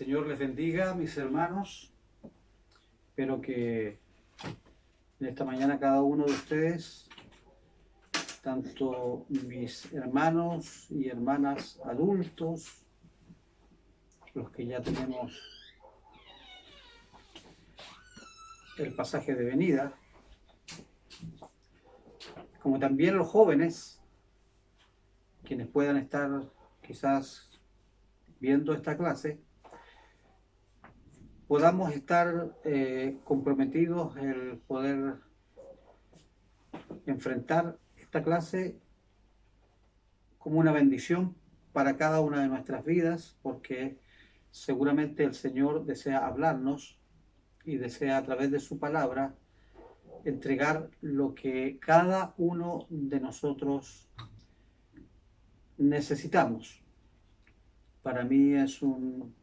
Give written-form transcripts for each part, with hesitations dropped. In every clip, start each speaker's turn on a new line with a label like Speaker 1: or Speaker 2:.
Speaker 1: Señor les bendiga, mis hermanos. Espero que en esta mañana cada uno de ustedes, tanto mis hermanos y hermanas adultos, los que ya tenemos el pasaje de venida, como también los jóvenes, quienes puedan estar quizás viendo esta clase, podamos estar comprometidos en el poder enfrentar esta clase como una bendición para cada una de nuestras vidas, porque seguramente el Señor desea hablarnos y desea a través de su palabra entregar lo que cada uno de nosotros necesitamos. Para mí es un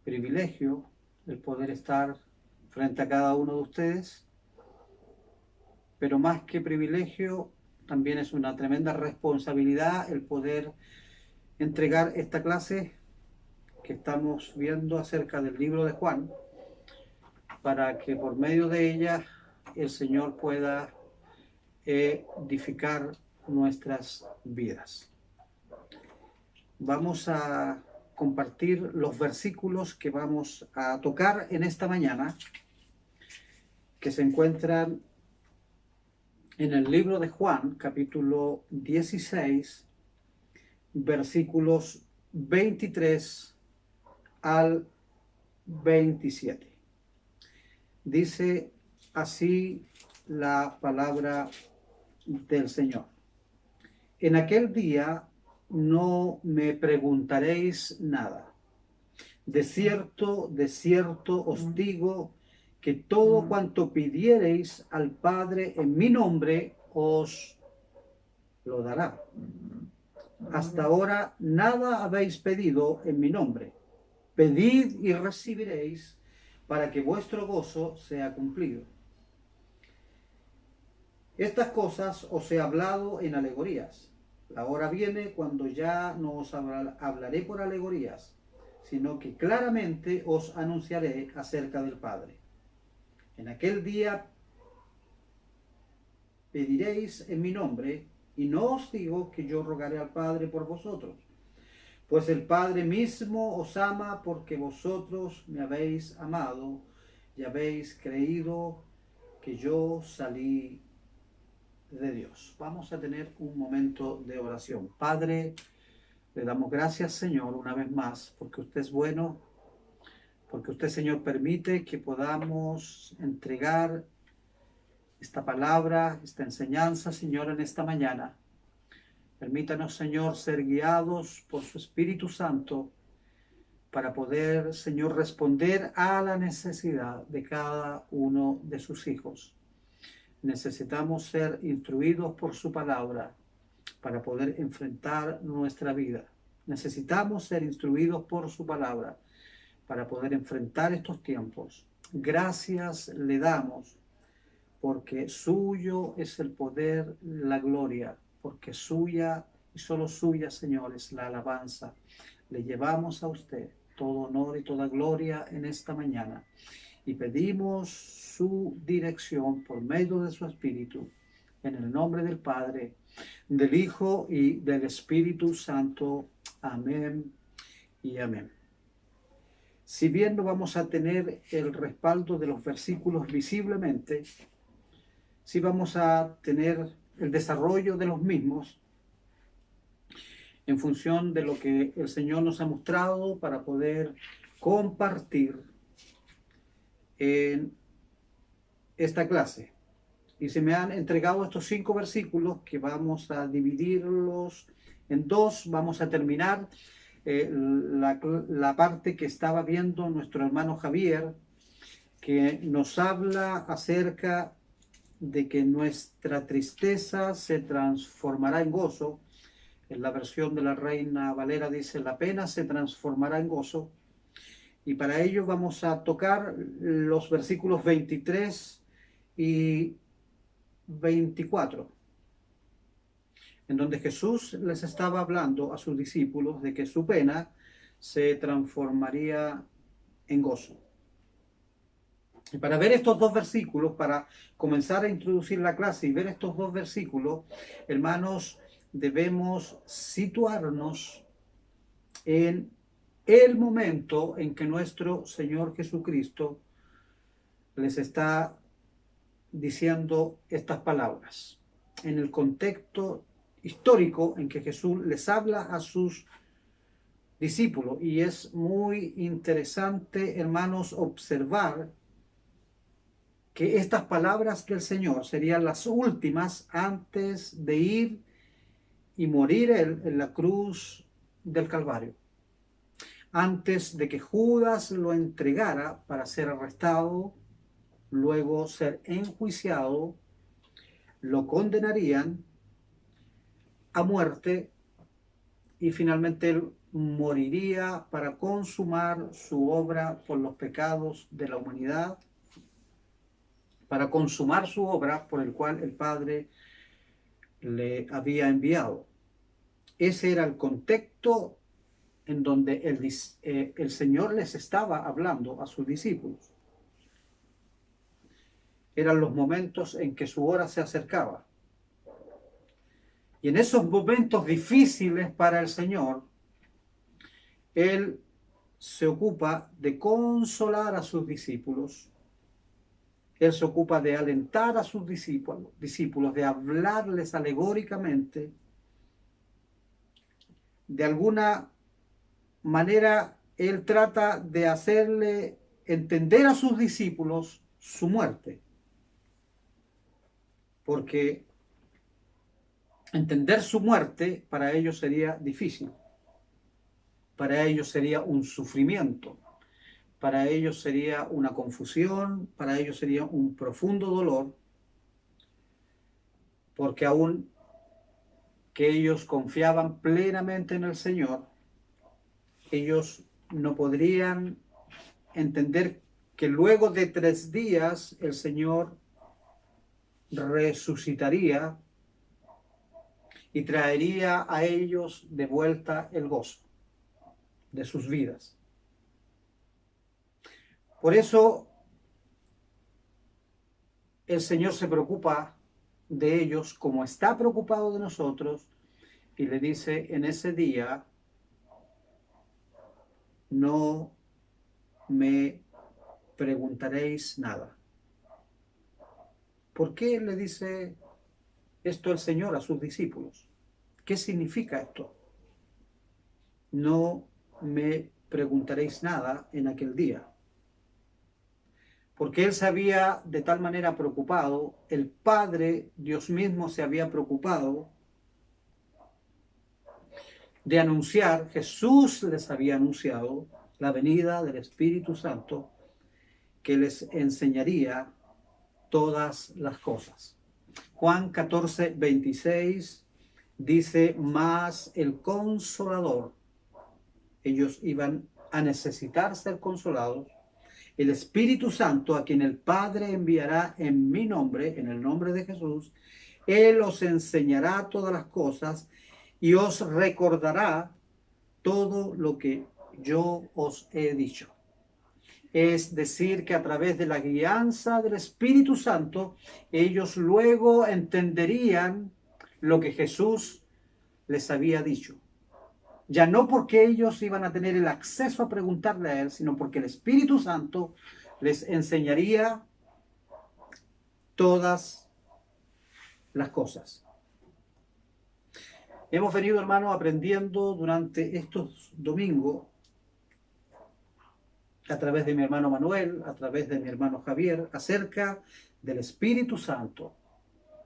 Speaker 1: privilegio el poder estar frente a cada uno de ustedes, pero más que privilegio, también es una tremenda responsabilidad el poder entregar esta clase que estamos viendo acerca del libro de Juan, para que por medio de ella el Señor pueda edificar nuestras vidas. Vamos a compartir los versículos que vamos a tocar en esta mañana, que se encuentran en el libro de Juan, capítulo 16, versículos 23 al 27. Dice así la palabra del Señor. En aquel día no me preguntaréis nada. De cierto os digo que todo cuanto pidiereis al Padre en mi nombre os lo dará. Hasta ahora nada habéis pedido en mi nombre. Pedid y recibiréis, para que vuestro gozo sea cumplido. Estas cosas os he hablado en alegorías. La hora viene cuando ya no os hablaré por alegorías, sino que claramente os anunciaré acerca del Padre. En aquel día pediréis en mi nombre, y no os digo que yo rogaré al Padre por vosotros, pues el Padre mismo os ama porque vosotros me habéis amado y habéis creído que yo salí de Dios. Vamos a tener un momento de oración. Padre, le damos gracias, Señor, una vez más, porque usted es bueno, porque usted, Señor, permite que podamos entregar esta palabra, esta enseñanza, Señor, en esta mañana. Permítanos, Señor, ser guiados por su Espíritu Santo para poder, Señor, responder a la necesidad de cada uno de sus hijos. Necesitamos ser instruidos por su palabra para poder enfrentar nuestra vida. Necesitamos ser instruidos por su palabra para poder enfrentar estos tiempos. Gracias le damos porque suyo es el poder, la gloria, porque suya y solo suya, Señor, es la alabanza. Le llevamos a usted todo honor y toda gloria en esta mañana y pedimos su dirección por medio de su Espíritu, en el nombre del Padre, del Hijo y del Espíritu Santo. Amén y amén. Si bien no vamos a tener el respaldo de los versículos visiblemente, sí vamos a tener el desarrollo de los mismos en función de lo que el Señor nos ha mostrado para poder compartir en esta clase. Y se me han entregado estos 5 versículos que vamos a dividirlos en 2. Vamos a terminar la parte que estaba viendo nuestro hermano Javier, que nos habla acerca de que nuestra tristeza se transformará en gozo. En la versión de la Reina Valera dice: la pena se transformará en gozo. Y para ello vamos a tocar los versículos 23 y 24, en donde Jesús les estaba hablando a sus discípulos de que su pena se transformaría en gozo. Y para ver estos dos versículos, para comenzar a introducir la clase y ver estos dos versículos, hermanos, debemos situarnos en el momento en que nuestro Señor Jesucristo les está diciendo estas palabras, en el contexto histórico en que Jesús les habla a sus discípulos. Y es muy interesante, hermanos, observar que estas palabras del Señor serían las últimas antes de ir y morir Él en la cruz del Calvario, antes de que Judas lo entregara para ser arrestado, luego ser enjuiciado, lo condenarían a muerte y finalmente Él moriría para consumar su obra por los pecados de la humanidad, para consumar su obra por el cual el Padre le había enviado. Ese era el contexto en donde el Señor les estaba hablando a sus discípulos. Eran los momentos en que su hora se acercaba. Y en esos momentos difíciles para el Señor, Él se ocupa de consolar a sus discípulos. Él se ocupa de alentar a sus discípulos, de hablarles alegóricamente. De alguna manera, Él trata de hacerle entender a sus discípulos su muerte. Porque entender su muerte para ellos sería difícil. Para ellos sería un sufrimiento. Para ellos sería una confusión. Para ellos sería un profundo dolor. Porque aún que ellos confiaban plenamente en el Señor, ellos no podrían entender que luego de 3 días el Señor resucitaría y traería a ellos de vuelta el gozo de sus vidas. Por eso el Señor se preocupa de ellos como está preocupado de nosotros y le dice: en ese día no me preguntaréis nada. ¿Por qué le dice esto el Señor a sus discípulos? ¿Qué significa esto? No me preguntaréis nada en aquel día. Porque Él se había de tal manera preocupado, el Padre, Dios mismo, se había preocupado de anunciar, Jesús les había anunciado la venida del Espíritu Santo, que les enseñaría todas las cosas. Juan 14, 26 dice: mas el Consolador, ellos iban a necesitar ser consolados, el Espíritu Santo, a quien el Padre enviará en mi nombre, en el nombre de Jesús, Él os enseñará todas las cosas y os recordará todo lo que yo os he dicho. Es decir, que a través de la guianza del Espíritu Santo, ellos luego entenderían lo que Jesús les había dicho. Ya no porque ellos iban a tener el acceso a preguntarle a Él, sino porque el Espíritu Santo les enseñaría todas las cosas. Hemos venido, hermanos, aprendiendo durante estos domingos, a través de mi hermano Manuel, a través de mi hermano Javier, acerca del Espíritu Santo.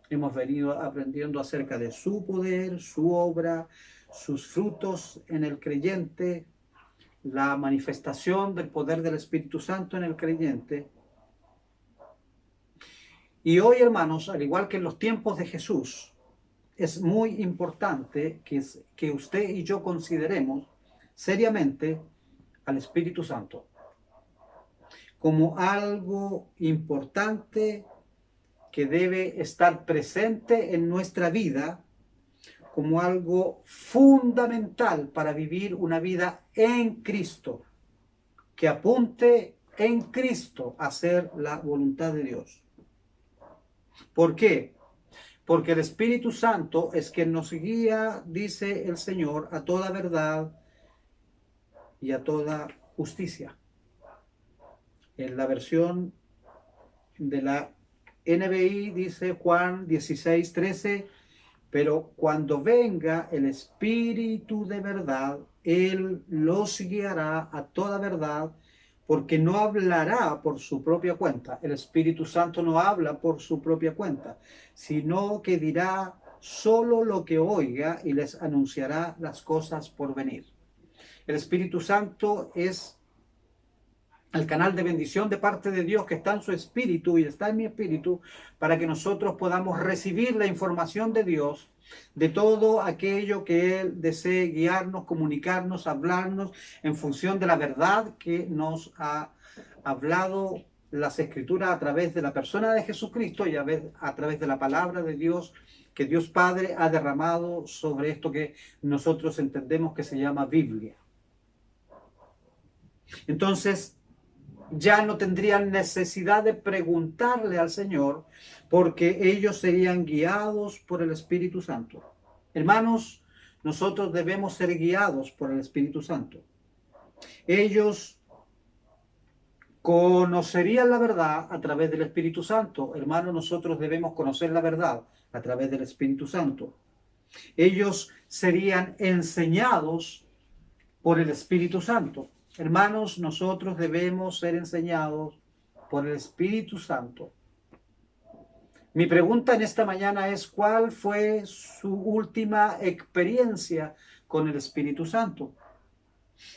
Speaker 1: Hemos venido aprendiendo acerca de su poder, su obra, sus frutos en el creyente, la manifestación del poder del Espíritu Santo en el creyente. Y hoy, hermanos, al igual que en los tiempos de Jesús, es muy importante que usted y yo consideremos seriamente al Espíritu Santo como algo importante que debe estar presente en nuestra vida, como algo fundamental para vivir una vida en Cristo, que apunte en Cristo a hacer la voluntad de Dios. ¿Por qué? Porque el Espíritu Santo es quien nos guía, dice el Señor, a toda verdad y a toda justicia. En la versión de la NBI dice Juan 16:13, pero cuando venga el Espíritu de verdad, Él los guiará a toda verdad, porque no hablará por su propia cuenta. El Espíritu Santo no habla por su propia cuenta, sino que dirá solo lo que oiga y les anunciará las cosas por venir. El Espíritu Santo es el canal de bendición de parte de Dios que está en su espíritu y está en mi espíritu, para que nosotros podamos recibir la información de Dios de todo aquello que Él desee guiarnos, comunicarnos, hablarnos en función de la verdad que nos ha hablado las Escrituras a través de la persona de Jesucristo y a través de la palabra de Dios que Dios Padre ha derramado sobre esto que nosotros entendemos que se llama Biblia. Entonces, ya no tendrían necesidad de preguntarle al Señor, porque ellos serían guiados por el Espíritu Santo. Hermanos, nosotros debemos ser guiados por el Espíritu Santo. Ellos conocerían la verdad a través del Espíritu Santo. Hermanos, nosotros debemos conocer la verdad a través del Espíritu Santo. Ellos serían enseñados por el Espíritu Santo. Hermanos, nosotros debemos ser enseñados por el Espíritu Santo. Mi pregunta en esta mañana es, ¿cuál fue su última experiencia con el Espíritu Santo?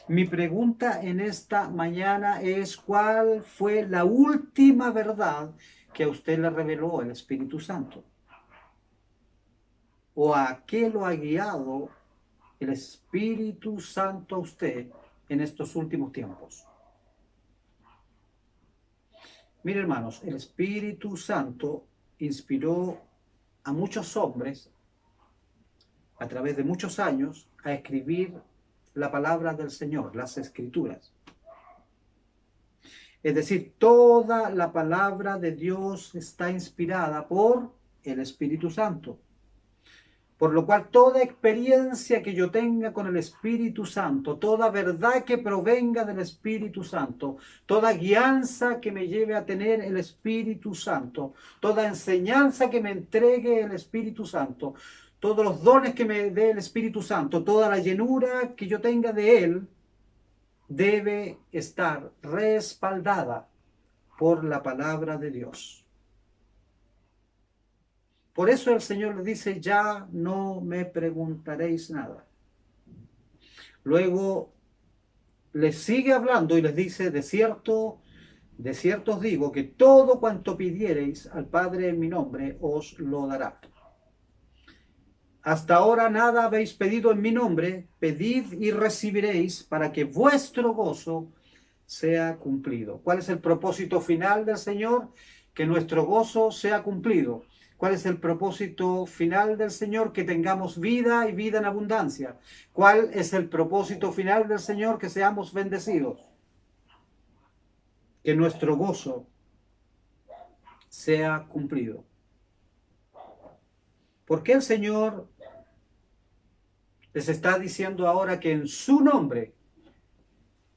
Speaker 1: Mi pregunta en esta mañana es, ¿cuál fue la última verdad que a usted le reveló el Espíritu Santo? ¿O a qué lo ha guiado el Espíritu Santo a usted en estos últimos tiempos? Mire, hermanos, el Espíritu Santo inspiró a muchos hombres a través de muchos años a escribir la palabra del Señor, las Escrituras. Es decir, toda la palabra de Dios está inspirada por el Espíritu Santo. Por lo cual, toda experiencia que yo tenga con el Espíritu Santo, toda verdad que provenga del Espíritu Santo, toda guianza que me lleve a tener el Espíritu Santo, toda enseñanza que me entregue el Espíritu Santo, todos los dones que me dé el Espíritu Santo, toda la llenura que yo tenga de Él, debe estar respaldada por la palabra de Dios. Por eso el Señor le dice, ya no me preguntaréis nada. Luego les sigue hablando y les dice, de cierto os digo que todo cuanto pidiereis al Padre en mi nombre os lo dará. Hasta ahora nada habéis pedido en mi nombre, pedid y recibiréis para que vuestro gozo sea cumplido. ¿Cuál es el propósito final del Señor? Que nuestro gozo sea cumplido. ¿Cuál es el propósito final del Señor? Que tengamos vida y vida en abundancia. ¿Cuál es el propósito final del Señor? Que seamos bendecidos. Que nuestro gozo sea cumplido. ¿Por qué el Señor les está diciendo ahora que en su nombre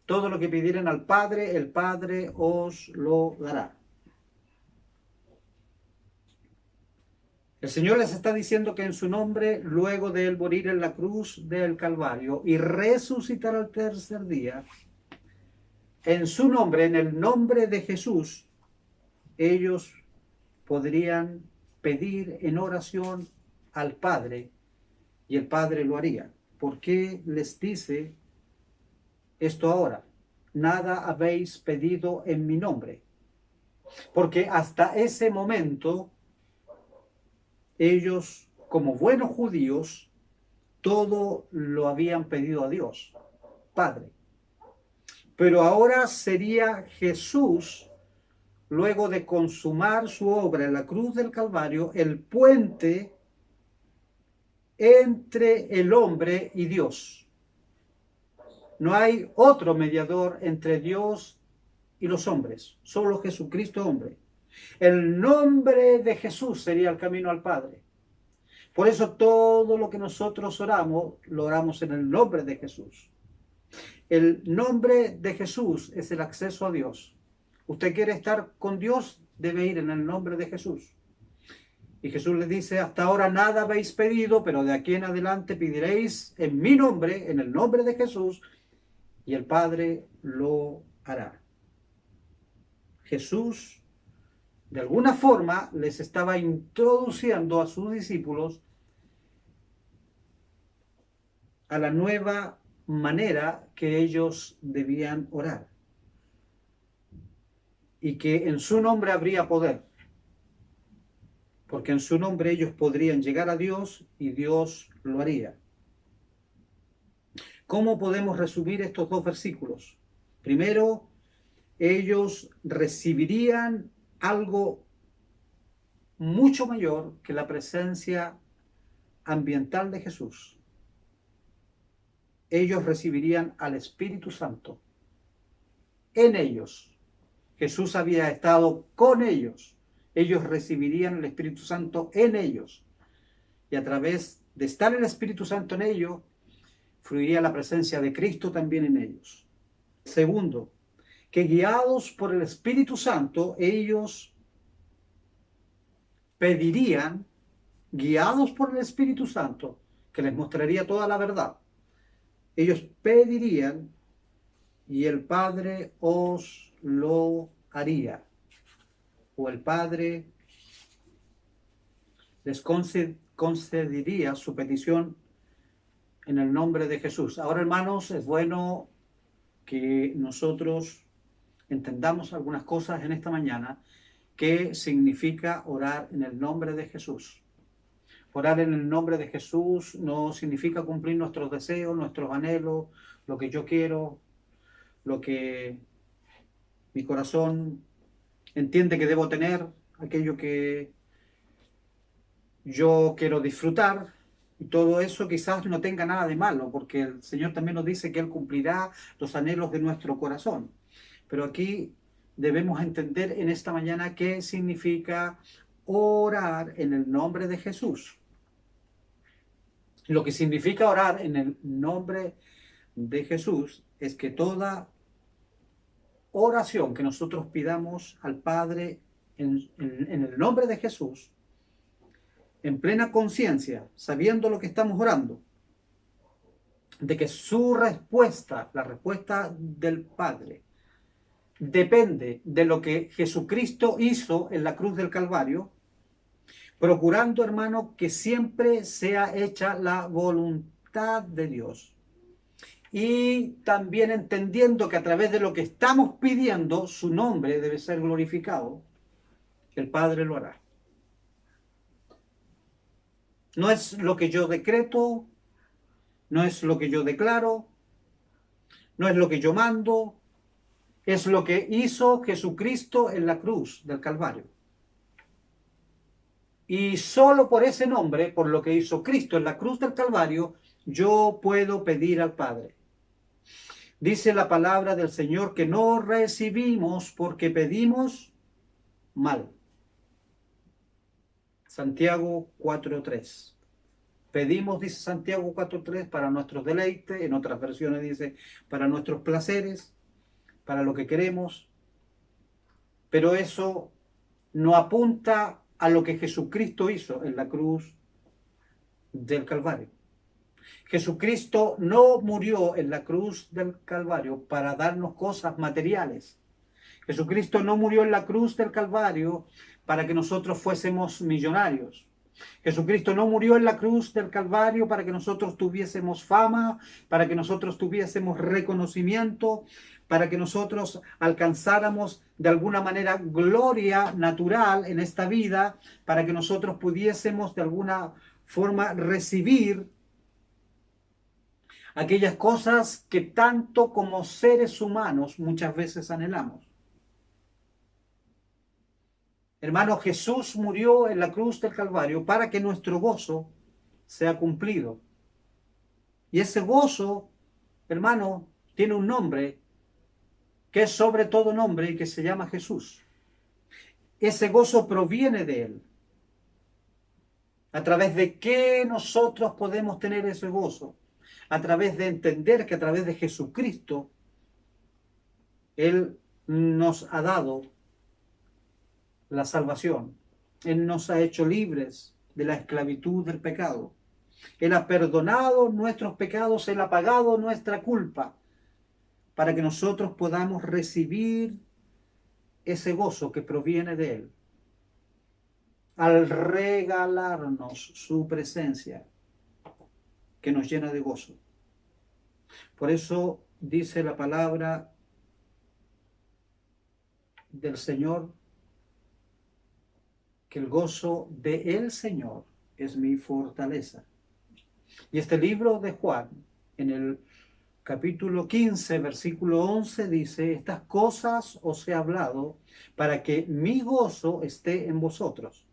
Speaker 1: todo lo que pidieren al Padre, el Padre os lo dará? El Señor les está diciendo que en su nombre, luego de Él morir en la cruz del Calvario y resucitar al tercer día, en su nombre, en el nombre de Jesús, ellos podrían pedir en oración al Padre y el Padre lo haría. ¿Por qué les dice esto ahora? Nada habéis pedido en mi nombre. Porque hasta ese momento ellos, como buenos judíos, todo lo habían pedido a Dios, Padre. Pero ahora sería Jesús, luego de consumar su obra en la cruz del Calvario, el puente entre el hombre y Dios. No hay otro mediador entre Dios y los hombres, solo Jesucristo hombre. El nombre de Jesús sería el camino al Padre. Por eso todo lo que nosotros oramos, lo oramos en el nombre de Jesús. El nombre de Jesús es el acceso a Dios. Usted quiere estar con Dios, debe ir en el nombre de Jesús. Y Jesús les dice, hasta ahora nada habéis pedido, pero de aquí en adelante pediréis en mi nombre, en el nombre de Jesús, y el Padre lo hará. Jesús, de alguna forma, les estaba introduciendo a sus discípulos a la nueva manera que ellos debían orar. Y que en su nombre habría poder. Porque en su nombre ellos podrían llegar a Dios y Dios lo haría. ¿Cómo podemos resumir estos dos versículos? Primero, ellos recibirían algo mucho mayor que la presencia ambiental de Jesús. Ellos recibirían al Espíritu Santo en ellos. Jesús había estado con ellos. Ellos recibirían el Espíritu Santo en ellos. Y a través de estar el Espíritu Santo en ellos, fluiría la presencia de Cristo también en ellos. Segundo, que guiados por el Espíritu Santo, ellos pedirían, guiados por el Espíritu Santo, que les mostraría toda la verdad. Ellos pedirían y el Padre os lo haría. O el Padre les concedería su petición en el nombre de Jesús. Ahora, hermanos, es bueno que nosotros entendamos algunas cosas en esta mañana. ¿Qué significa orar en el nombre de Jesús? Orar en el nombre de Jesús no significa cumplir nuestros deseos, nuestros anhelos, lo que yo quiero, lo que mi corazón entiende que debo tener, aquello que yo quiero disfrutar. Y todo eso quizás no tenga nada de malo, porque el Señor también nos dice que Él cumplirá los anhelos de nuestro corazón. Pero aquí debemos entender en esta mañana qué significa orar en el nombre de Jesús. Lo que significa orar en el nombre de Jesús es que toda oración que nosotros pidamos al Padre en el nombre de Jesús, en plena conciencia, sabiendo lo que estamos orando, de que su respuesta, la respuesta del Padre, depende de lo que Jesucristo hizo en la cruz del Calvario, procurando, hermano, que siempre sea hecha la voluntad de Dios. Y también entendiendo que a través de lo que estamos pidiendo, su nombre debe ser glorificado, el Padre lo hará. No es lo que yo decreto, no es lo que yo declaro, no es lo que yo mando, es lo que hizo Jesucristo en la cruz del Calvario. Y solo por ese nombre, por lo que hizo Cristo en la cruz del Calvario, yo puedo pedir al Padre. Dice la palabra del Señor que no recibimos porque pedimos mal. Santiago 4:3. Pedimos, dice Santiago 4:3, para nuestros deleites, en otras versiones dice, para nuestros placeres, para lo que queremos. Pero eso no apunta a lo que Jesucristo hizo en la cruz del Calvario. Jesucristo no murió en la cruz del Calvario para darnos cosas materiales. Jesucristo no murió en la cruz del Calvario para que nosotros fuésemos millonarios. Jesucristo no murió en la cruz del Calvario para que nosotros tuviésemos fama, para que nosotros tuviésemos reconocimiento, para que nosotros alcanzáramos de alguna manera gloria natural en esta vida, para que nosotros pudiésemos de alguna forma recibir aquellas cosas que tanto como seres humanos muchas veces anhelamos. Hermano, Jesús murió en la cruz del Calvario para que nuestro gozo se ha cumplido. Y ese gozo, hermano, tiene un nombre que es sobre todo nombre y que se llama Jesús. Ese gozo proviene de Él. ¿A través de qué nosotros podemos tener ese gozo? A través de entender que a través de Jesucristo Él nos ha dado la salvación. Él nos ha hecho libres de la esclavitud del pecado. Él ha perdonado nuestros pecados, Él ha pagado nuestra culpa para que nosotros podamos recibir ese gozo que proviene de Él. Al regalarnos su presencia, que nos llena de gozo. Por eso dice la palabra del Señor, que el gozo de el Señor es mi fortaleza. Y este libro de Juan, en el capítulo 15, versículo 11, dice: estas cosas os he hablado para que mi gozo esté en vosotros.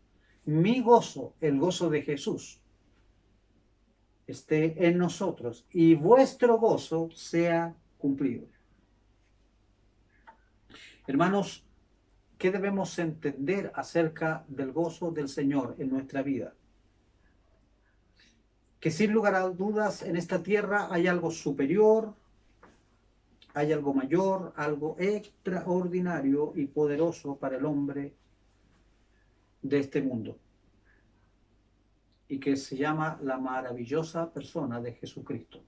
Speaker 1: Mi gozo, el gozo de Jesús, esté en nosotros y vuestro gozo sea cumplido. Hermanos, ¿qué debemos entender acerca del gozo del Señor en nuestra vida? Que sin lugar a dudas en esta tierra hay algo superior, hay algo mayor, algo extraordinario y poderoso para el hombre de este mundo, y que se llama la maravillosa persona de Jesucristo.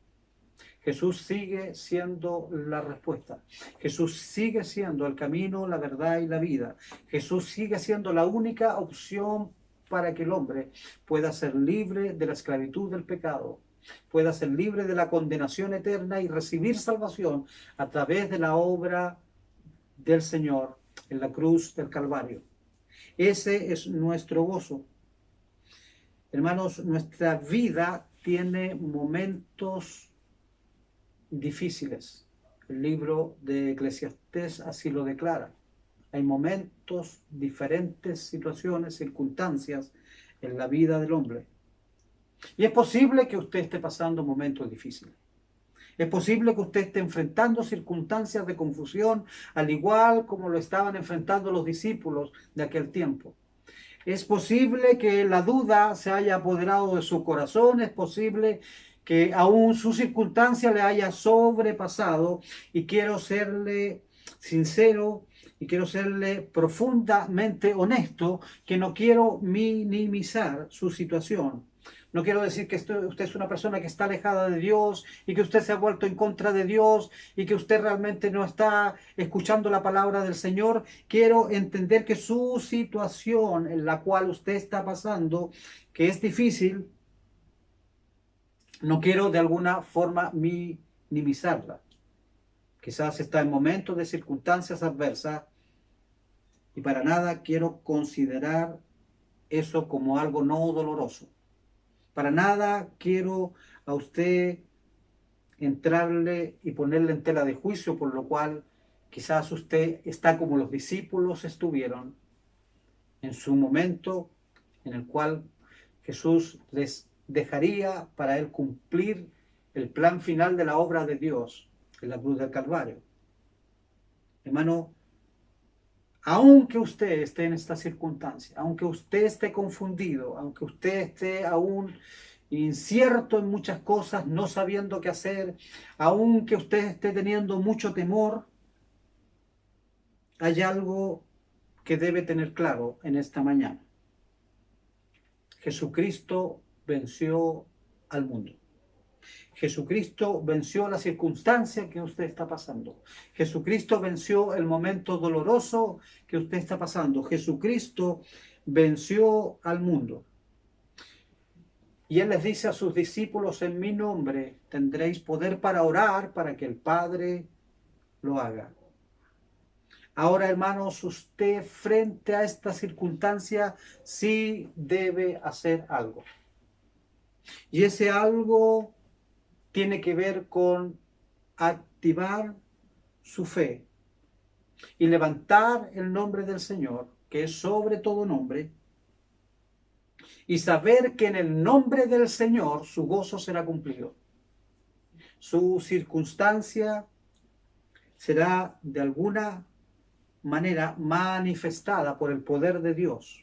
Speaker 1: Jesús sigue siendo la respuesta. Jesús sigue siendo el camino, la verdad y la vida. Jesús sigue siendo la única opción para que el hombre pueda ser libre de la esclavitud del pecado, pueda ser libre de la condenación eterna y recibir salvación a través de la obra del Señor en la cruz del Calvario. Ese es nuestro gozo. Hermanos, nuestra vida tiene momentos difíciles. El libro de Eclesiastés así lo declara. Hay momentos, diferentes situaciones, circunstancias en la vida del hombre. Y es posible que usted esté pasando momentos difíciles. Es posible que usted esté enfrentando circunstancias de confusión, al igual como lo estaban enfrentando los discípulos de aquel tiempo. Es posible que la duda se haya apoderado de su corazón, es posible que aún su circunstancia le haya sobrepasado, y quiero serle sincero y quiero serle profundamente honesto, que no quiero minimizar su situación. No quiero decir que usted es una persona que está alejada de Dios y que usted se ha vuelto en contra de Dios y que usted realmente no está escuchando la palabra del Señor. Quiero entender que su situación en la cual usted está pasando, que es difícil, no quiero de alguna forma minimizarla. Quizás está en momentos de circunstancias adversas y para nada quiero considerar eso como algo no doloroso. Para nada quiero a usted entrarle y ponerle en tela de juicio, por lo cual quizás usted está como los discípulos estuvieron en su momento en el cual Jesús les dejaría para él cumplir el plan final de la obra de Dios en la cruz del Calvario. Hermano, aunque usted esté en esta circunstancia, aunque usted esté confundido, aunque usted esté aún incierto en muchas cosas, no sabiendo qué hacer, aunque usted esté teniendo mucho temor, hay algo que debe tener claro en esta mañana. Jesucristo venció al mundo. Jesucristo venció la circunstancia que usted está pasando. Jesucristo venció el momento doloroso que usted está pasando. Jesucristo venció al mundo. Y Él les dice a sus discípulos: en mi nombre tendréis poder para orar, para que el Padre lo haga. Ahora, hermanos, usted frente a esta circunstancia sí debe hacer algo. Y ese algo tiene que ver con activar su fe y levantar el nombre del Señor, que es sobre todo nombre, y saber que en el nombre del Señor su gozo será cumplido. Su circunstancia será de alguna manera manifestada por el poder de Dios.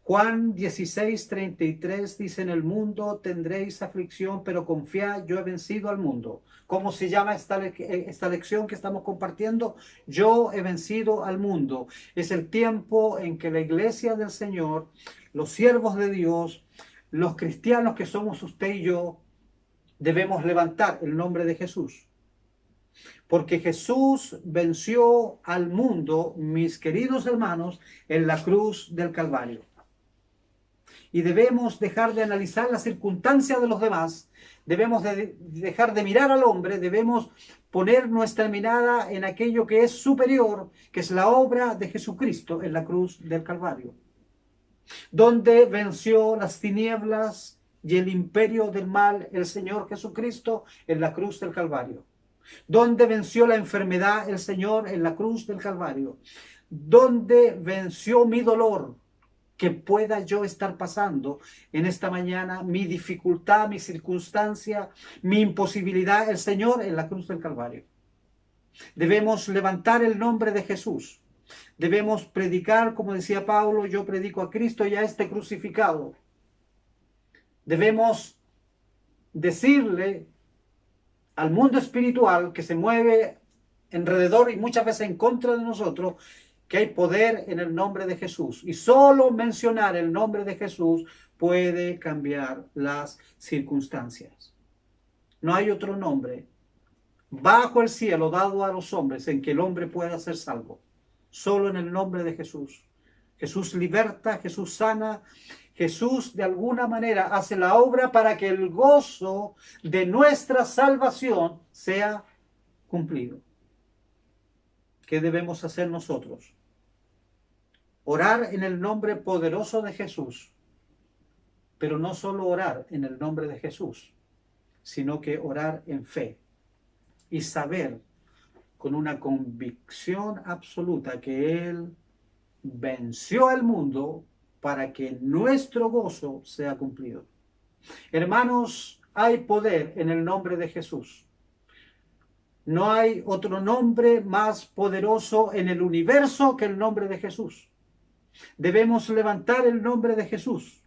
Speaker 1: Juan 16:33 dice: en el mundo tendréis aflicción, pero confiad, yo he vencido al mundo. ¿Cómo se llama esta lección que estamos compartiendo? Yo he vencido al mundo. Es el tiempo en que la iglesia del Señor, los siervos de Dios, los cristianos que somos usted y yo, debemos levantar el nombre de Jesús. Porque Jesús venció al mundo, mis queridos hermanos, en la cruz del Calvario. Y debemos dejar de analizar las circunstancias de los demás, debemos dejar de mirar al hombre, debemos poner nuestra mirada en aquello que es superior, que es la obra de Jesucristo en la cruz del Calvario, donde venció las tinieblas y el imperio del mal el Señor Jesucristo en la cruz del Calvario, donde venció la enfermedad el Señor en la cruz del Calvario, donde venció mi dolor que pueda yo estar pasando en esta mañana, mi dificultad, mi circunstancia, mi imposibilidad, el Señor en la cruz del Calvario. Debemos levantar el nombre de Jesús. Debemos predicar, como decía Pablo, yo predico a Cristo y a este crucificado. Debemos decirle al mundo espiritual que se mueve alrededor y muchas veces en contra de nosotros, que hay poder en el nombre de Jesús. Y solo mencionar el nombre de Jesús puede cambiar las circunstancias. No hay otro nombre bajo el cielo dado a los hombres en que el hombre pueda ser salvo. Solo en el nombre de Jesús. Jesús liberta, Jesús sana, Jesús de alguna manera hace la obra para que el gozo de nuestra salvación sea cumplido. ¿Qué debemos hacer nosotros? Orar en el nombre poderoso de Jesús, pero no solo orar en el nombre de Jesús, sino que orar en fe y saber con una convicción absoluta que Él venció al mundo para que nuestro gozo sea cumplido. Hermanos, hay poder en el nombre de Jesús. No hay otro nombre más poderoso en el universo que el nombre de Jesús. Debemos levantar el nombre de Jesús.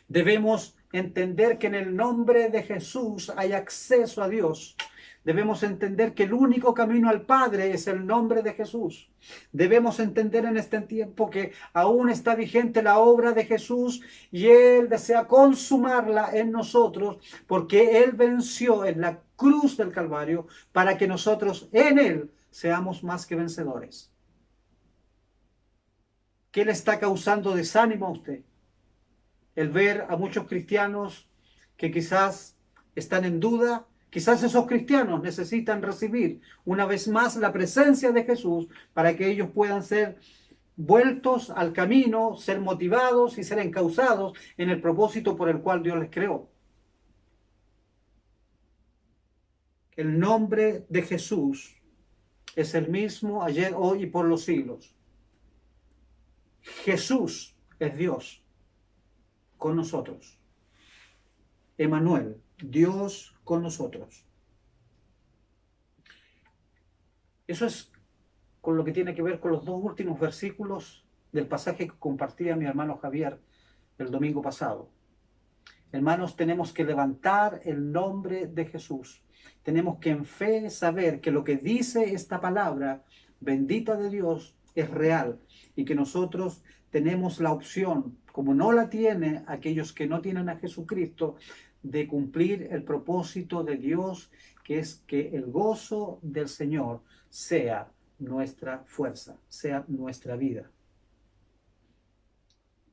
Speaker 1: Debemos entender que en el nombre de Jesús hay acceso a Dios. Debemos entender que el único camino al Padre es el nombre de Jesús. Debemos entender en este tiempo que aún está vigente la obra de Jesús y Él desea consumarla en nosotros porque Él venció en la cruz del Calvario para que nosotros en Él seamos más que vencedores. ¿Qué le está causando desánimo a usted? El ver a muchos cristianos que quizás están en duda. Quizás esos cristianos necesitan recibir una vez más la presencia de Jesús para que ellos puedan ser vueltos al camino, ser motivados y ser encausados en el propósito por el cual Dios les creó. El nombre de Jesús es el mismo ayer, hoy y por los siglos. Jesús es Dios con nosotros. Emmanuel, Dios con nosotros. Eso es con lo que tiene que ver con los dos últimos versículos del pasaje que compartía mi hermano Javier el domingo pasado. Hermanos, tenemos que levantar el nombre de Jesús. Tenemos que en fe saber que lo que dice esta palabra bendita de Dios es real y que nosotros tenemos la opción, como no la tienen aquellos que no tienen a Jesucristo, de cumplir el propósito de Dios, que es que el gozo del Señor sea nuestra fuerza, sea nuestra vida.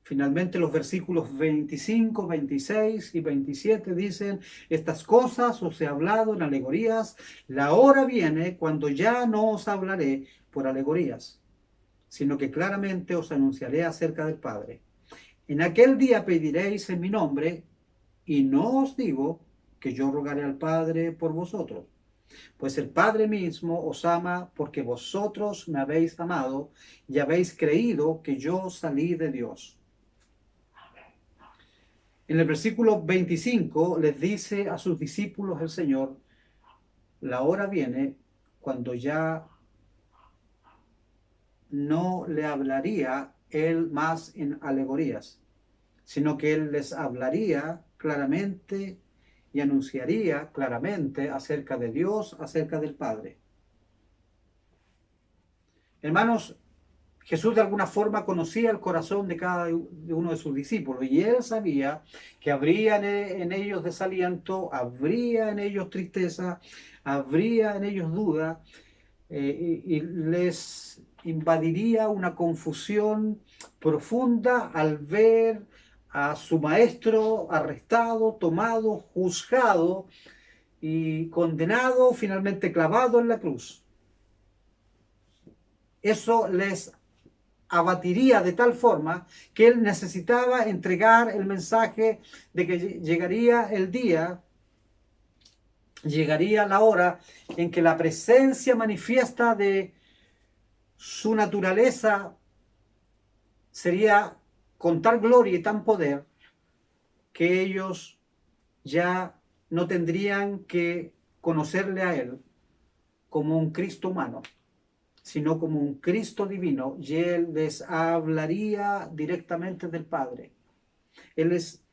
Speaker 1: Finalmente los versículos 25, 26 y 27 dicen: estas cosas os he hablado en alegorías, la hora viene cuando ya no os hablaré por alegorías, sino que claramente os anunciaré acerca del Padre. En aquel día pediréis en mi nombre, y no os digo que yo rogaré al Padre por vosotros, Pues el Padre mismo os ama porque vosotros me habéis amado y habéis creído que yo salí de Dios. En el versículo 25 les dice a sus discípulos el Señor: la hora viene cuando ya no le hablaría él más en alegorías, sino que él les hablaría claramente y anunciaría claramente acerca de Dios, acerca del Padre. Hermanos, Jesús de alguna forma conocía el corazón de cada uno de sus discípulos y él sabía que habría en ellos desaliento, habría en ellos tristeza, habría en ellos duda, y les invadiría una confusión profunda al ver a su maestro arrestado, tomado, juzgado y condenado, finalmente clavado en la cruz. Eso les abatiría de tal forma que él necesitaba entregar el mensaje de que llegaría el día, llegaría la hora en que la presencia manifiesta de su naturaleza sería con tal gloria y tan poder que ellos ya no tendrían que conocerle a él como un Cristo humano, sino como un Cristo divino, y él les hablaría directamente del Padre. Él les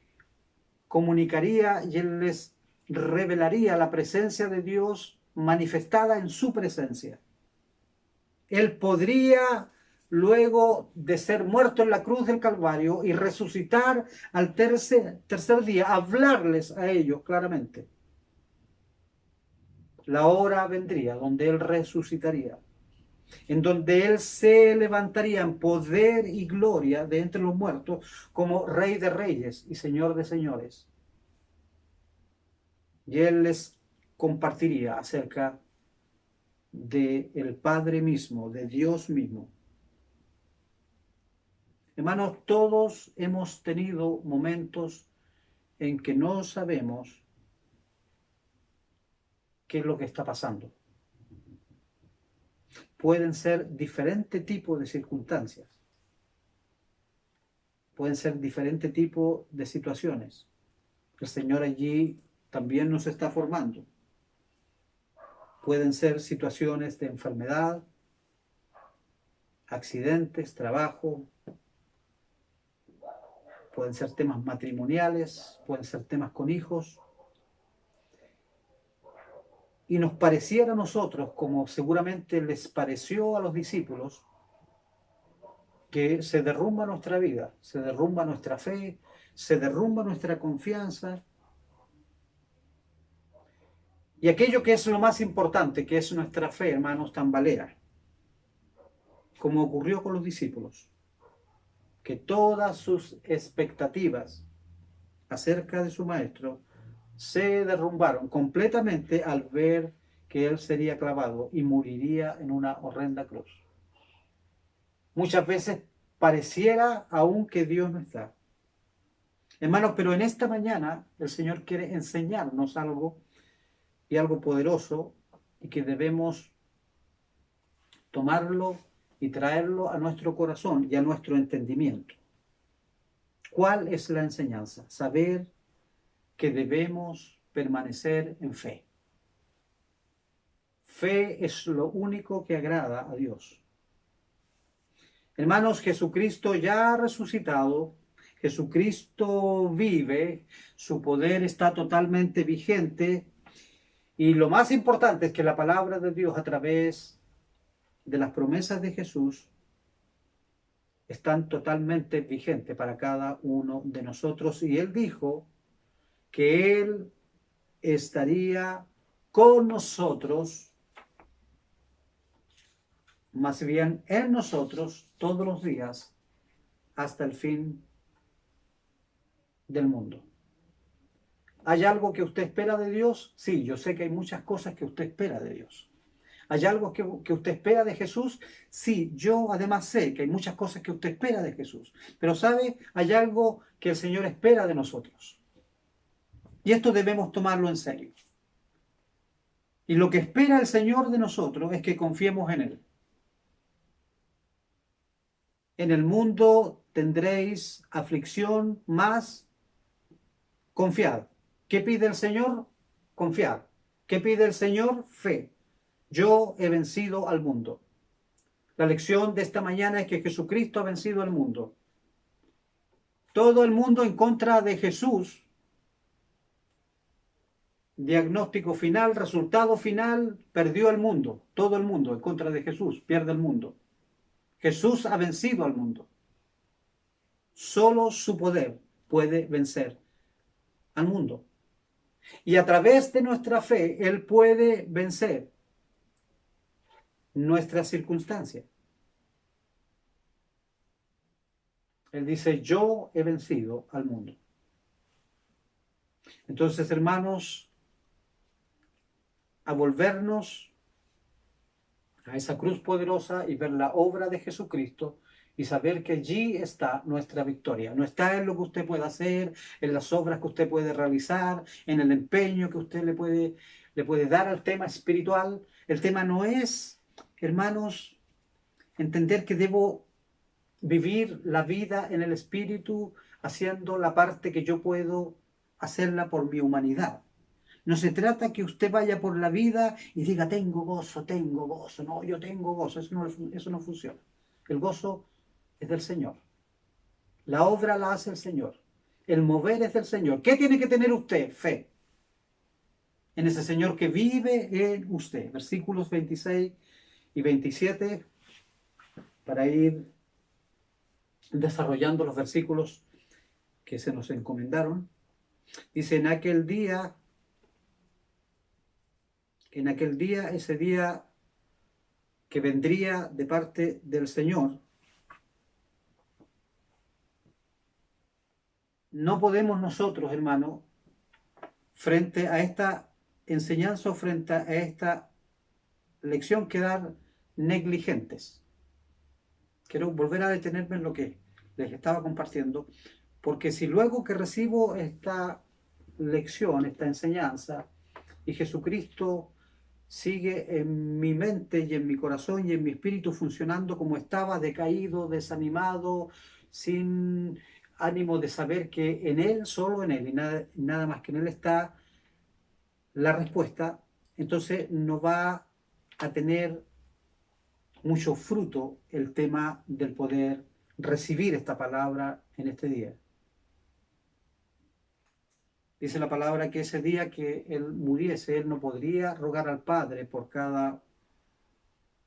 Speaker 1: comunicaría y él les revelaría la presencia de Dios manifestada en su presencia. Él podría, luego de ser muerto en la cruz del Calvario y resucitar al tercer día, hablarles a ellos claramente. La hora vendría donde él resucitaría, en donde él se levantaría en poder y gloria de entre los muertos como Rey de Reyes y Señor de Señores. Y él les compartiría acerca del Padre mismo, de Dios mismo. Hermanos, todos hemos tenido momentos en que no sabemos qué es lo que está pasando. Pueden ser diferentes tipos de circunstancias. Pueden ser diferentes tipos de situaciones. El Señor allí también nos está formando. Pueden ser situaciones de enfermedad, accidentes, trabajo. Pueden ser temas matrimoniales, pueden ser temas con hijos. Y nos pareciera a nosotros, como seguramente les pareció a los discípulos, que se derrumba nuestra vida, se derrumba nuestra fe, se derrumba nuestra confianza. Y aquello que es lo más importante, que es nuestra fe, hermanos, tambalea, como ocurrió con los discípulos, que todas sus expectativas acerca de su maestro se derrumbaron completamente al ver que él sería clavado y moriría en una horrenda cruz. Muchas veces pareciera aún que Dios no está. Hermanos, pero en esta mañana el Señor quiere enseñarnos algo, y algo poderoso, y que debemos tomarlo y traerlo a nuestro corazón y a nuestro entendimiento. ¿Cuál es la enseñanza? Saber que debemos permanecer en fe. Fe es lo único que agrada a Dios. Hermanos, Jesucristo ya ha resucitado, Jesucristo vive, su poder está totalmente vigente, y lo más importante es que la palabra de Dios a través de las promesas de Jesús están totalmente vigentes para cada uno de nosotros. Y Él dijo que Él estaría con nosotros, más bien en nosotros, todos los días hasta el fin del mundo. ¿Hay algo que usted espera de Dios? Sí, yo sé que hay muchas cosas que usted espera de Dios. ¿Hay algo que usted espera de Jesús? Sí, yo además sé que hay muchas cosas que usted espera de Jesús. Pero ¿sabe? Hay algo que el Señor espera de nosotros. Y esto debemos tomarlo en serio. Y lo que espera el Señor de nosotros es que confiemos en Él. En el mundo tendréis aflicción, más confiad. ¿Qué pide el Señor? Confiad. ¿Qué pide el Señor? Fe. Yo he vencido al mundo. La lección de esta mañana es que Jesucristo ha vencido al mundo. Todo el mundo en contra de Jesús. Diagnóstico final, resultado final, perdió el mundo. Todo el mundo en contra de Jesús pierde el mundo. Jesús ha vencido al mundo. Solo su poder puede vencer al mundo. Y a través de nuestra fe, Él puede vencer nuestras circunstancias. Él dice, yo he vencido al mundo. Entonces, hermanos, a volvernos a esa cruz poderosa y ver la obra de Jesucristo y saber que allí está nuestra victoria. No está en lo que usted pueda hacer, en las obras que usted puede realizar, en el empeño que usted le puede dar al tema espiritual. El tema no es, hermanos, entender que debo vivir la vida en el espíritu haciendo la parte que yo puedo hacerla por mi humanidad. No se trata que usted vaya por la vida y diga, tengo gozo, tengo gozo. No, yo tengo gozo. Eso no funciona. El gozo es del Señor. La obra la hace el Señor. El mover es del Señor. ¿Qué tiene que tener usted? Fe. En ese Señor que vive en usted. Versículos 26 y 27, para ir desarrollando los versículos que se nos encomendaron. Dice, en aquel día, ese día que vendría de parte del Señor, no podemos nosotros, hermano, frente a esta enseñanza o frente a esta lección, quedar negligentes. Quiero volver a detenerme en lo que les estaba compartiendo, porque si luego que recibo esta lección, esta enseñanza, y Jesucristo sigue en mi mente y en mi corazón y en mi espíritu funcionando como estaba, decaído, desanimado, sin ánimo de saber que en Él, solo en Él y nada más que en Él está la respuesta, entonces no va a tener mucho fruto el tema del poder recibir esta palabra en este día. Dice la palabra que ese día que Él muriese, Él no podría rogar al Padre por cada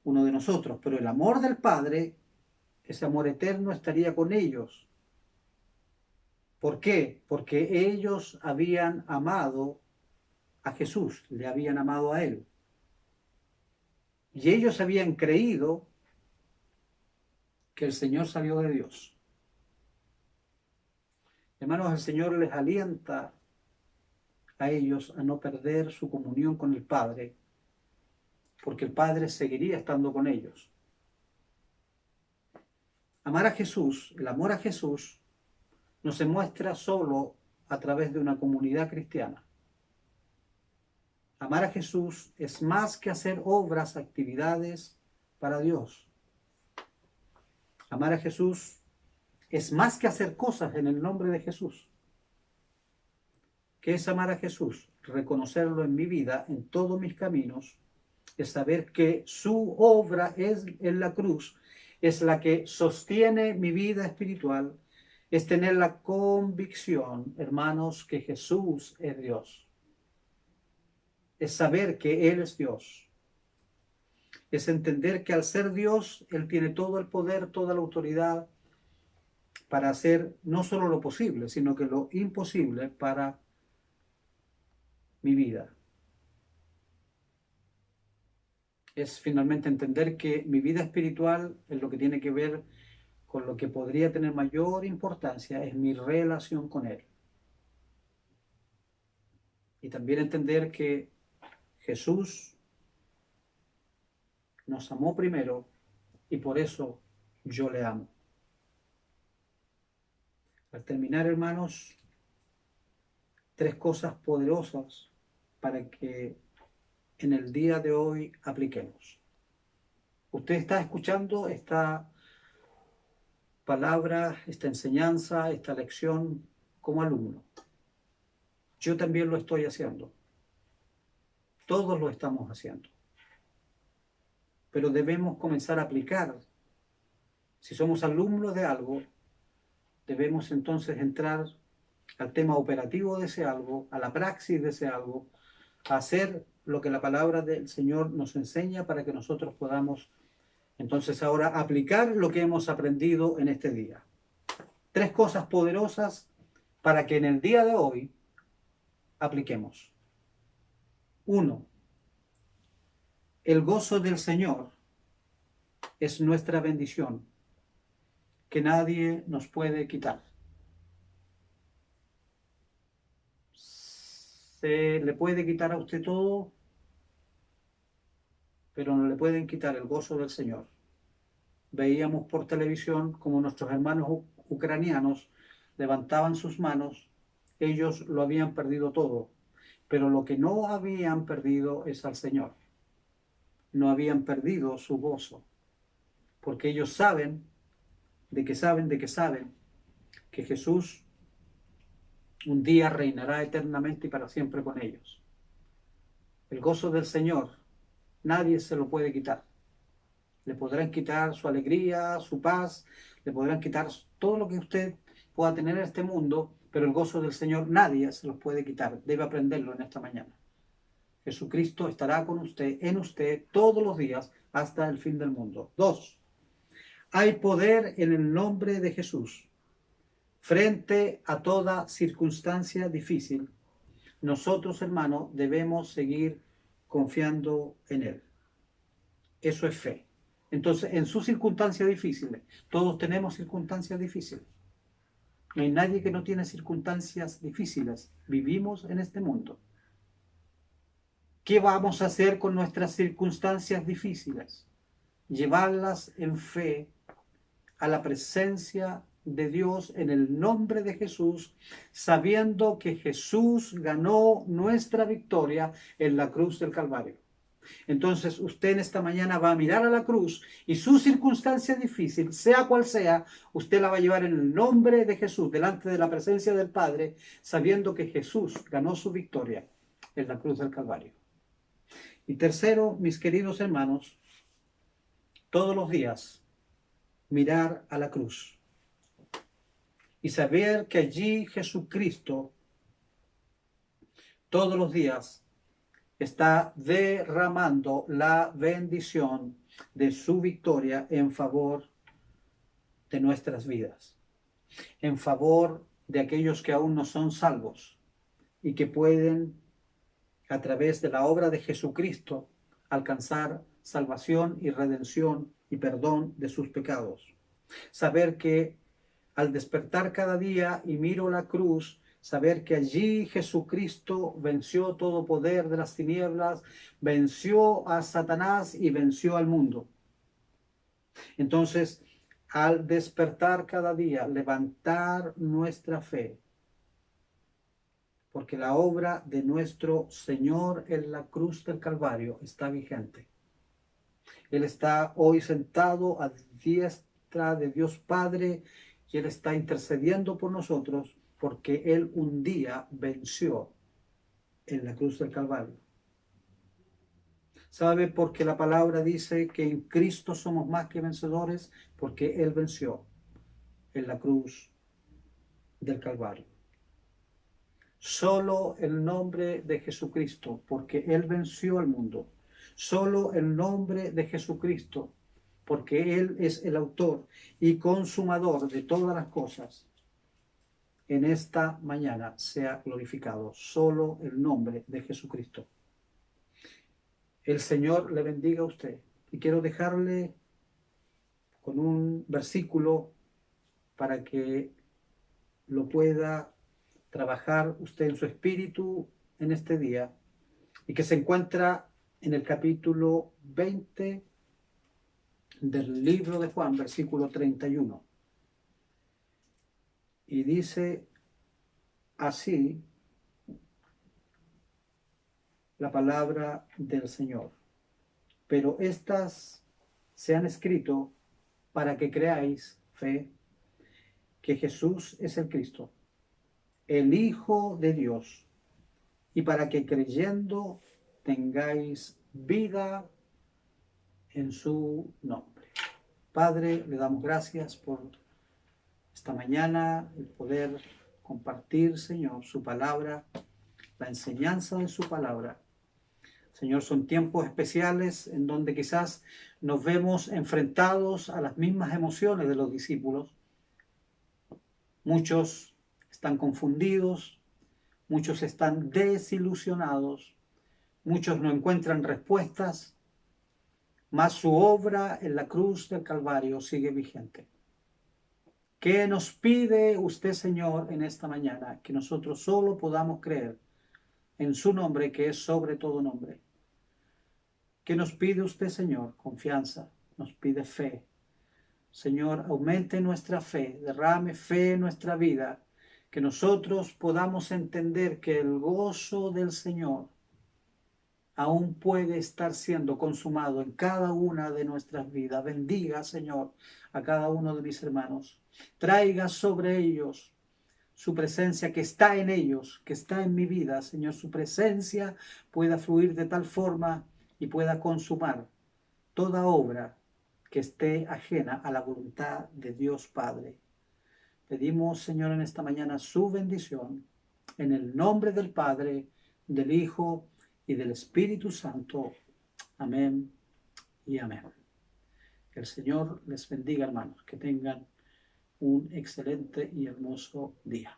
Speaker 1: uno de nosotros, pero el amor del Padre, ese amor eterno, estaría con ellos. ¿Por qué? Porque ellos habían amado a Jesús, le habían amado a Él. Y ellos habían creído que el Señor salió de Dios. Hermanos, el Señor les alienta a ellos a no perder su comunión con el Padre, porque el Padre seguiría estando con ellos. Amar a Jesús, el amor a Jesús, no se muestra solo a través de una comunidad cristiana. Amar a Jesús es más que hacer obras, actividades para Dios. Amar a Jesús es más que hacer cosas en el nombre de Jesús. ¿Qué es amar a Jesús? Reconocerlo en mi vida, en todos mis caminos, es saber que su obra es en la cruz, es la que sostiene mi vida espiritual, es tener la convicción, hermanos, que Jesús es Dios. Es saber que Él es Dios. Es entender que al ser Dios, Él tiene todo el poder, toda la autoridad para hacer no solo lo posible, sino que lo imposible para mi vida. Es finalmente entender que mi vida espiritual es lo que tiene que ver con lo que podría tener mayor importancia, es mi relación con Él. Y también entender que Jesús nos amó primero y por eso yo le amo. Al terminar, hermanos, tres cosas poderosas para que en el día de hoy apliquemos. Usted está escuchando esta palabra, esta enseñanza, esta lección como alumno. Yo también lo estoy haciendo. Todos lo estamos haciendo. Pero debemos comenzar a aplicar. Si somos alumnos de algo, debemos entonces entrar al tema operativo de ese algo, a la praxis de ese algo, a hacer lo que la palabra del Señor nos enseña para que nosotros podamos entonces ahora aplicar lo que hemos aprendido en este día. 3 cosas poderosas para que en el día de hoy apliquemos. 1. El gozo del Señor es nuestra bendición, que nadie nos puede quitar. Se le puede quitar a usted todo, pero no le pueden quitar el gozo del Señor. Veíamos por televisión como nuestros hermanos ucranianos levantaban sus manos. Ellos lo habían perdido todo, pero lo que no habían perdido es al Señor. No habían perdido su gozo, porque ellos saben que Jesús un día reinará eternamente y para siempre con ellos. El gozo del Señor nadie se lo puede quitar. Le podrán quitar su alegría, su paz, le podrán quitar todo lo que usted pueda tener en este mundo, pero el gozo del Señor nadie se lo puede quitar. Debe aprenderlo en esta mañana. Jesucristo estará con usted, en usted, todos los días hasta el fin del mundo. 2. Hay poder en el nombre de Jesús. Frente a toda circunstancia difícil, nosotros, hermanos, debemos seguir confiando en Él. Eso es fe. Entonces, en sus circunstancias difíciles, todos tenemos circunstancias difíciles. No hay nadie que no tiene circunstancias difíciles. Vivimos en este mundo. ¿Qué vamos a hacer con nuestras circunstancias difíciles? Llevarlas en fe a la presencia de Dios en el nombre de Jesús, sabiendo que Jesús ganó nuestra victoria en la cruz del Calvario. Entonces usted en esta mañana va a mirar a la cruz y su circunstancia difícil, sea cual sea, usted la va a llevar en el nombre de Jesús, delante de la presencia del Padre, sabiendo que Jesús ganó su victoria en la cruz del Calvario. Y tercero, mis queridos hermanos, todos los días mirar a la cruz y saber que allí Jesucristo todos los días está derramando la bendición de su victoria en favor de nuestras vidas, en favor de aquellos que aún no son salvos y que pueden, a través de la obra de Jesucristo, alcanzar salvación y redención y perdón de sus pecados. Saber que al despertar cada día y miro la cruz, saber que allí Jesucristo venció todo poder de las tinieblas, venció a Satanás y venció al mundo. Entonces, al despertar cada día, levantar nuestra fe, porque la obra de nuestro Señor en la cruz del Calvario está vigente. Él está hoy sentado a diestra de Dios Padre y Él está intercediendo por nosotros porque Él un día venció en la cruz del Calvario. ¿Sabe por qué la palabra dice que en Cristo somos más que vencedores? Porque Él venció en la cruz del Calvario. Solo el nombre de Jesucristo, porque Él venció al mundo. Solo el nombre de Jesucristo, porque Él es el autor y consumador de todas las cosas, en esta mañana sea glorificado. Solo el nombre de Jesucristo. El Señor le bendiga a usted. Y quiero dejarle con un versículo para que lo pueda trabajar usted en su espíritu en este día, y que se encuentra en el capítulo 20 del libro de Juan, versículo 31. Y dice así la palabra del Señor. Pero estas se han escrito para que creáis, fe, que Jesús es el Cristo, el Hijo de Dios, y para que creyendo tengáis vida en su nombre. Padre, le damos gracias por esta mañana, el poder compartir, Señor, su palabra, la enseñanza de su palabra. Señor, son tiempos especiales en donde quizás nos vemos enfrentados a las mismas emociones de los discípulos. Muchos están confundidos, muchos están desilusionados, muchos no encuentran respuestas, mas su obra en la cruz del Calvario sigue vigente. ¿Qué nos pide usted, Señor, en esta mañana? Que nosotros solo podamos creer en su nombre, que es sobre todo nombre. ¿Qué nos pide usted, Señor? Confianza, nos pide fe. Señor, aumente nuestra fe, derrame fe en nuestra vida, que nosotros podamos entender que el gozo del Señor aún puede estar siendo consumado en cada una de nuestras vidas. Bendiga, Señor, a cada uno de mis hermanos. Traiga sobre ellos su presencia que está en ellos, que está en mi vida. Señor, su presencia pueda fluir de tal forma y pueda consumar toda obra que esté ajena a la voluntad de Dios Padre. Pedimos, Señor, en esta mañana su bendición, en el nombre del Padre, del Hijo y del Espíritu Santo. Amén y amén. Que el Señor les bendiga, hermanos, que tengan un excelente y hermoso día.